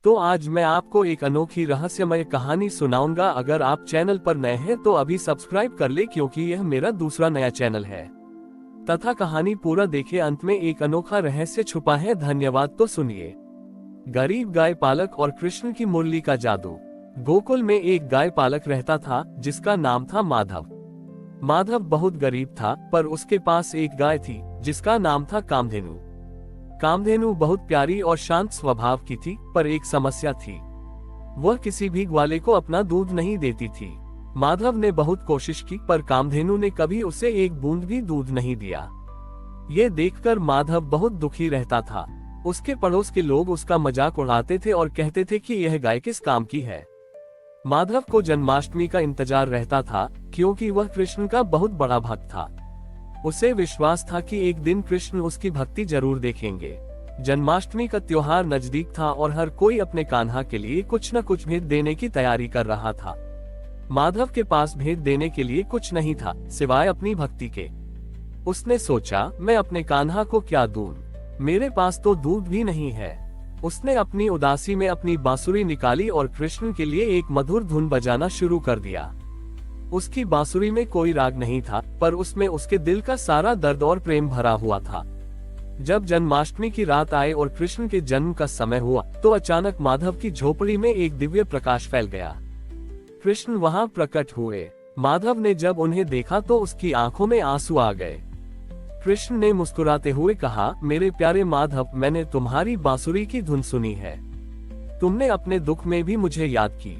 तो आज मैं आपको एक अनोखी रहस्यमय कहानी सुनाऊंगा। अगर आप चैनल पर नए हैं तो अभी सब्सक्राइब कर ले, क्योंकि यह मेरा दूसरा नया चैनल है। तथा कहानी पूरा देखे, अंत में एक अनोखा रहस्य छुपा है। धन्यवाद। तो सुनिए। गरीब गाय पालक और कृष्ण की मुरली का जादू। गोकुल में एक गाय पालक रहता था जिसका नाम था माधव। माधव बहुत गरीब था, पर उसके पास एक गाय थी जिसका नाम था कामधेनु। कामधेनु बहुत प्यारी और शांत स्वभाव की थी, पर एक समस्या थी। वह किसी भी ग्वाले को अपना दूध नहीं देती थी। माधव ने बहुत कोशिश की, पर कामधेनु ने कभी उसे एक बूंद भी दूध नहीं दिया। ये देखकर माधव बहुत दुखी रहता था। उसके पड़ोस के लोग उसका मजाक उड़ाते थे और कहते थे कि यह गाय किस काम की है। माधव को जन्माष्टमी का इंतजार रहता था, क्योंकि वह कृष्ण का बहुत बड़ा भक्त था। उसे विश्वास था कि एक दिन कृष्ण उसकी भक्ति जरूर देखेंगे। जन्माष्टमी का त्योहार नजदीक था और हर कोई अपने कान्हा के लिए कुछ न कुछ भेंट देने की तैयारी कर रहा था। माधव के पास भेंट देने के लिए कुछ नहीं था, सिवाय अपनी भक्ति के। उसने सोचा, मैं अपने कान्हा को क्या दूं? मेरे पास तो दूध भी नहीं है। उसने अपनी उदासी में अपनी बांसुरी निकाली और कृष्ण के लिए एक मधुर धुन बजाना शुरू कर दिया। उसकी बांसुरी में कोई राग नहीं था, पर उसमें उसके दिल का सारा दर्द और प्रेम भरा हुआ था। जब जन्माष्टमी की रात आए और कृष्ण के जन्म का समय हुआ, तो अचानक माधव की झोपड़ी में एक दिव्य प्रकाश फैल गया। कृष्ण वहां प्रकट हुए। माधव ने जब उन्हें देखा तो उसकी आंखों में आंसू आ गए। कृष्ण ने मुस्कुराते हुए कहा, मेरे प्यारे माधव, मैंने तुम्हारी बांसुरी की धुन सुनी है। तुमने अपने दुख में भी मुझे याद की।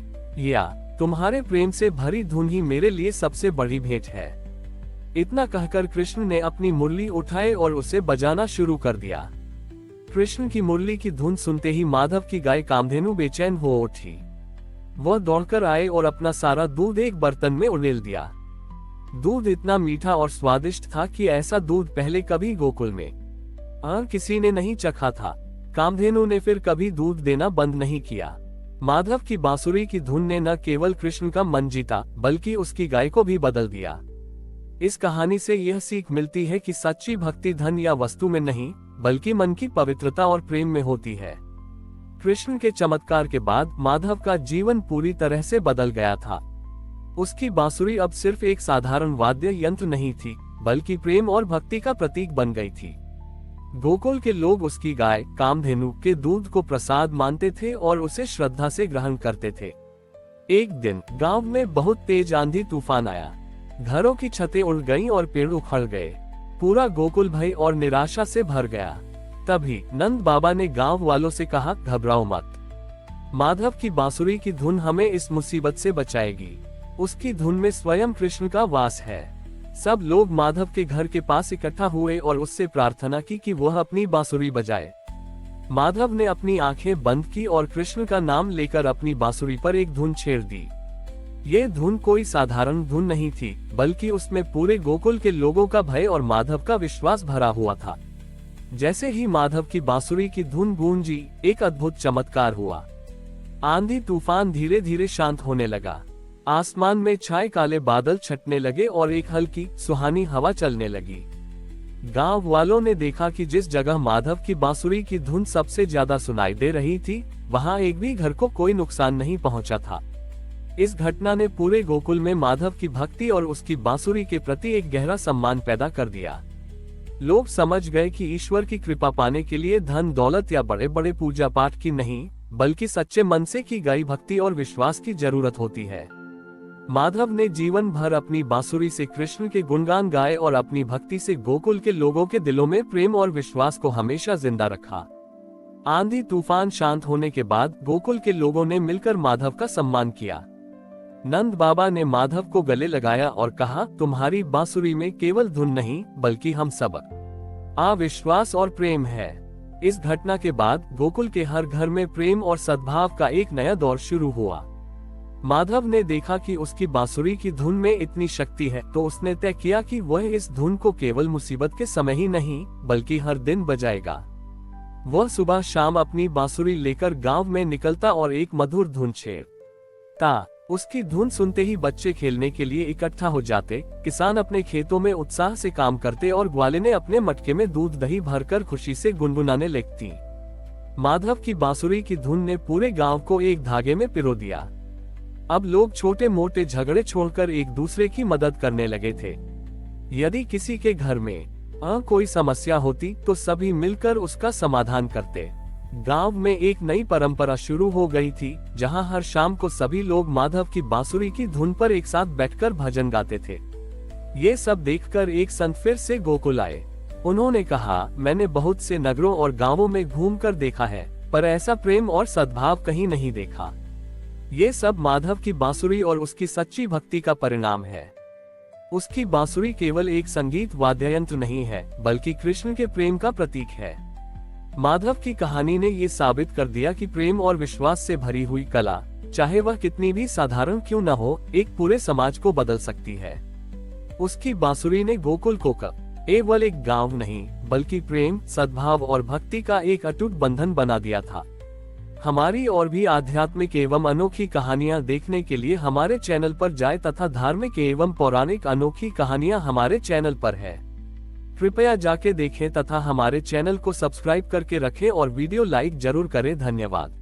या तुम्हारे प्रेम से भरी धुन ही मेरे लिए सबसे बड़ी भेंट है। इतना कहकर कृष्ण ने अपनी मुरली उठाई और उसे बजाना शुरू कर दिया। कृष्ण की मुरली की धुन सुनते ही माधव की गाय कामधेनु बेचैन हो उठी। वह दौड़कर आए और अपना सारा दूध एक बर्तन में उड़ेल दिया। दूध इतना मीठा और स्वादिष्ट था कि ऐसा दूध पहले कभी गोकुल में किसी ने नहीं चखा था। कामधेनु ने फिर कभी दूध देना बंद नहीं किया। माधव की बांसुरी की धुन ने न केवल कृष्ण का मन जीता, बल्कि उसकी गाय को भी बदल दिया। इस कहानी से यह सीख मिलती है कि सच्ची भक्ति धन या वस्तु में नहीं, बल्कि मन की पवित्रता और प्रेम में होती है। कृष्ण के चमत्कार के बाद माधव का जीवन पूरी तरह से बदल गया था। उसकी बांसुरी अब सिर्फ एक साधारण वाद्य यंत्र नहीं थी, बल्कि प्रेम और भक्ति का प्रतीक बन गई थी। गोकुल के लोग उसकी गाय कामधेनु के दूध को प्रसाद मानते थे और उसे श्रद्धा से ग्रहण करते थे। एक दिन गांव में बहुत तेज आंधी तूफान आया। घरों की छतें उड़ गईं और पेड़ उखड़ गए। पूरा गोकुल भय और निराशा से भर गया। तभी नंद बाबा ने गांव वालों से कहा, घबराओ मत। माधव की बांसुरी की धुन हमें इस मुसीबत से बचाएगी। उसकी धुन में स्वयं कृष्ण का वास है। सब लोग माधव के घर के पास इकट्ठा हुए और उससे प्रार्थना की कि वह अपनी बांसुरी बजाए। माधव ने अपनी आंखें बंद की और कृष्ण का नाम लेकर अपनी बांसुरी पर एक धुन छेड़ दी। ये धुन कोई साधारण धुन नहीं थी, बल्कि उसमें पूरे गोकुल के लोगों का भय और माधव का विश्वास भरा हुआ था। जैसे ही माधव की बांसुरी की धुन गूंजी, एक अद्भुत चमत्कार हुआ। आंधी तूफान धीरे धीरे शांत होने लगा। आसमान में छाए काले बादल छटने लगे और एक हल्की सुहानी हवा चलने लगी। गांव वालों ने देखा कि जिस जगह माधव की बांसुरी की धुन सबसे ज्यादा सुनाई दे रही थी, वहां एक भी घर को कोई नुकसान नहीं पहुंचा था। इस घटना ने पूरे गोकुल में माधव की भक्ति और उसकी बांसुरी के प्रति एक गहरा सम्मान पैदा कर दिया। लोग समझ गए कि ईश्वर की कृपा पाने के लिए धन दौलत या बड़े बड़े पूजा पाठ की नहीं, बल्कि सच्चे मन से की गई भक्ति और विश्वास की जरूरत होती है। माधव ने जीवन भर अपनी बांसुरी से कृष्ण के गुणगान गाए और अपनी भक्ति से गोकुल के लोगों के दिलों में प्रेम और विश्वास को हमेशा जिंदा रखा। आंधी तूफान शांत होने के बाद गोकुल के लोगों ने मिलकर माधव का सम्मान किया। नंद बाबा ने माधव को गले लगाया और कहा, तुम्हारी बांसुरी में केवल धुन नहीं, बल्कि हम सबक विश्वास और प्रेम है। इस घटना के बाद गोकुल के हर घर में प्रेम और सद्भाव का एक नया दौर शुरू हुआ। माधव ने देखा कि उसकी बांसुरी की धुन में इतनी शक्ति है, तो उसने तय किया कि वह इस धुन को केवल मुसीबत के समय ही नहीं, बल्कि हर दिन बजाएगा। वह सुबह शाम अपनी बांसुरी लेकर गांव में निकलता और एक मधुर धुन छेड़ता। उसकी धुन सुनते ही बच्चे खेलने के लिए इकट्ठा हो जाते, किसान अपने खेतों में उत्साह से काम करते और ग्वाले ने अपने मटके में दूध दही भरकर खुशी से गुनगुनाने लगती। माधव की बांसुरी की धुन ने पूरे गांव को एक धागे में पिरो दिया। अब लोग छोटे मोटे झगड़े छोड़कर एक दूसरे की मदद करने लगे थे। यदि किसी के घर में कोई समस्या होती तो सभी मिलकर उसका समाधान करते। गांव में एक नई परंपरा शुरू हो गई थी, जहां हर शाम को सभी लोग माधव की बांसुरी की धुन पर एक साथ बैठकर भजन गाते थे। ये सब देखकर एक संत फिर से गोकुल आए। उन्होंने कहा, मैंने बहुत से नगरों और गांवों में घूमकर देखा है, पर ऐसा प्रेम और सद्भाव कहीं नहीं देखा। ये सब माधव की बांसुरी और उसकी सच्ची भक्ति का परिणाम है। उसकी बांसुरी केवल एक संगीत वाद्य यंत्र नहीं है, बल्कि कृष्ण के प्रेम का प्रतीक है। माधव की कहानी ने ये साबित कर दिया कि प्रेम और विश्वास से भरी हुई कला, चाहे वह कितनी भी साधारण क्यों न हो, एक पूरे समाज को बदल सकती है। उसकी बांसुरी ने गोकुल को केवल एक गांव नहीं, बल्कि प्रेम, सद्भाव और भक्ति का एक अटूट बंधन बना दिया था। हमारी और भी आध्यात्मिक एवं अनोखी कहानियां देखने के लिए हमारे चैनल पर जाएं तथा धार्मिक एवं पौराणिक अनोखी कहानियां हमारे चैनल पर है। कृपया जाके देखें तथा हमारे चैनल को सब्सक्राइब करके रखें और वीडियो लाइक जरूर करें। धन्यवाद।